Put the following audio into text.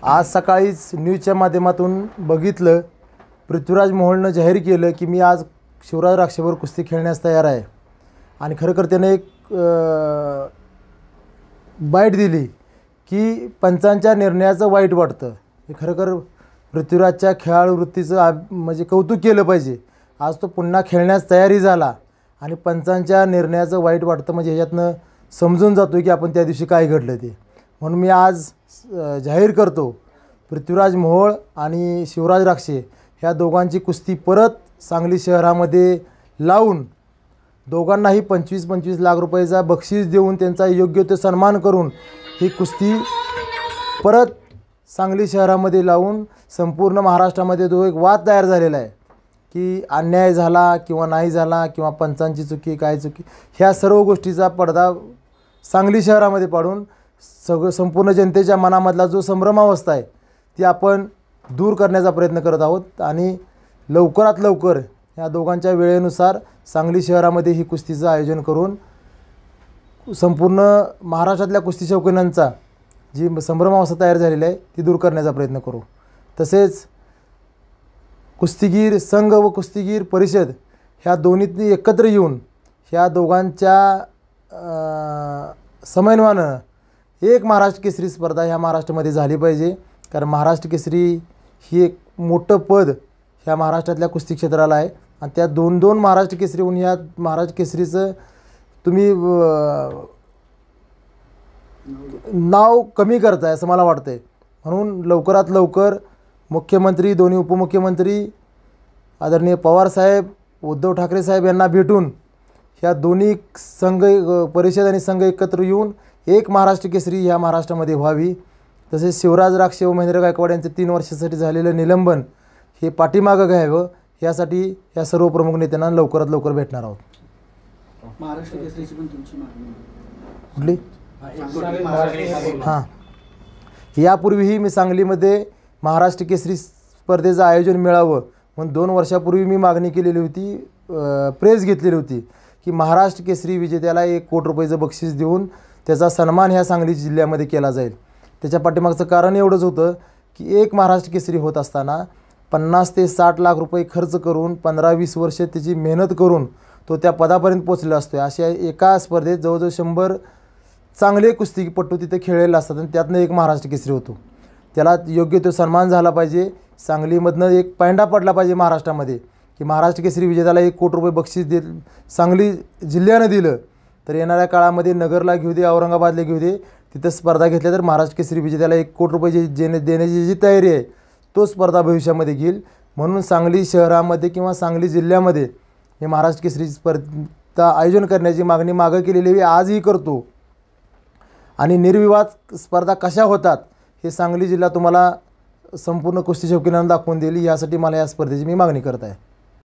आज सकाळीच न्यूजच्या माध्यमातून बघितलं, पृथ्वीराज मोहोळनं जाहीर केलं की मी आज शिवराज राक्षेवर कुस्ती खेळण्यास तयार आहे. आणि खरोखर त्याने एक बाईट दिली की पंचांच्या निर्णयाचं वाईट वाटतं. हे खरोखर पृथ्वीराजच्या खेळाडू वृत्तीचं म्हणजे कौतुक केलं पाहिजे. आज तो पुन्हा खेळण्यास तयारी झाला आणि पंचांच्या निर्णयाचं वाईट वाटतं म्हणजे ह्याच्यातनं समजून जातो की आपण त्या दिवशी काय घडलं ते. म्हणून मी आज जाहीर करतो, पृथ्वीराज मोहोळ आणि शिवराज राक्षे ह्या दोघांची कुस्ती परत सांगली शहरामध्ये लावून दोघांनाही 25-25 लाख रुपयाचा बक्षीस देऊन त्यांचा योग्य तो सन्मान करून ही कुस्ती परत सांगली शहरामध्ये लावून संपूर्ण महाराष्ट्रामध्ये तो एक वाद तयार झालेला आहे की अन्याय झाला किंवा नाही झाला किंवा पंचांची चुकी काय चुकी, ह्या सर्व गोष्टीचा पडदा सांगली शहरामध्ये पाडून संपूर्ण जनतेच्या मनामधला जो संभ्रमावस्था आहे ती आपण दूर करण्याचा प्रयत्न करत आहोत. आणि लवकरात लवकर या दोघांच्या वेळेनुसार सांगली शहरामध्ये ही कुस्तीचं आयोजन करून संपूर्ण महाराष्ट्रातल्या कुस्ती शौकीनांचा जी संभ्रमावस्था तयार झालेली आहे ती दूर करण्याचा प्रयत्न करू. तसेच कुस्तीगीर संघ व कुस्तीगीर परिषद ह्या दोन्हीतनी एकत्र येऊन ह्या दोघांच्या समन्वयानं एक महाराष्ट्र केसरी स्पर्धा ह्या महाराष्ट्रामध्ये झाली पाहिजे. कारण महाराष्ट्र केसरी ही एक मोठं पद ह्या महाराष्ट्रातल्या कुस्ती क्षेत्राला आहे आणि त्या 2-2 महाराष्ट्र केसरी होऊन ह्या महाराष्ट्र केसरीचं तुम्ही नाव कमी करताय असं मला वाटतं आहे. म्हणून लवकरात लवकर मुख्यमंत्री, दोन्ही उपमुख्यमंत्री आदरणीय पवारसाहेब, उद्धव ठाकरे साहेब यांना भेटून ह्या दोन्ही संघ परिषद आणि संघ एकत्र येऊन एक महाराष्ट्र केसरी ह्या महाराष्ट्रामध्ये व्हावी. तसेच शिवराज राक्षे व महेंद्र गायकवाड यांचं 3 वर्षासाठी झालेलं निलंबन हे पाठीमागं घ्यावं यासाठी या सर्व प्रमुख नेत्यांना लवकरात लवकर भेटणार आहोत. महाराष्ट्र केसरीची पण तुमची मागणी कुठली? हां, यापूर्वीही मी सांगलीमध्ये महाराष्ट्र केसरी स्पर्धेचं आयोजन मिळावं म्हणून 2 वर्षापूर्वी मी मागणी केलेली होती, प्रेस घेतलेली होती की महाराष्ट्र केसरी विजेत्याला 1 कोटी रुपयाचं बक्षीस देऊन त्याचा सन्मान ह्या सांगली जिल्ह्यामध्ये केला जाईल. त्याच्या पाठीमागचं कारण एवढंच होतं की एक महाराष्ट्र केसरी होत असताना 50 ते 60 लाख रुपये खर्च करून 15-20 वर्ष त्याची मेहनत करून तो त्या पदापर्यंत पोचलेला असतो. अशा एका स्पर्धेत जवळजवळ 100 चांगले कुस्तीपटू तिथे खेळलेले असतात आणि त्यातनं एक महाराष्ट्र केसरी होतो. त्याला योग्य तो सन्मान झाला पाहिजे. सांगलीमधनं एक पायंडा पडला पाहिजे महाराष्ट्रामध्ये की महाराष्ट्र केसरी विजेत्याला 1 कोटी रुपये बक्षीस सांगली जिल्ह्यानं दिलं तर येणाऱ्या काळामध्ये नगरला घेऊ दे, औरंगाबादला घेऊ दे, तिथं स्पर्धा घेतल्या तर महाराष्ट्र केसरी विजेत्याला 1 कोटी रुपये देण्याची जी तयारी आहे तो स्पर्धा भविष्यामध्ये घेईल. म्हणून सांगली शहरामध्ये किंवा सांगली जिल्ह्यामध्ये हे महाराष्ट्र केसरी स्पर्धा आयोजन करण्याची मागणी मागं केलेली आजही करतो. आणि निर्विवाद स्पर्धा कशा होतात हे सांगली जिल्हा तुम्हाला संपूर्ण कुस्ती शौकीनांना दाखवून देईल. यासाठी मला या स्पर्धेची मी मागणी करत आहे.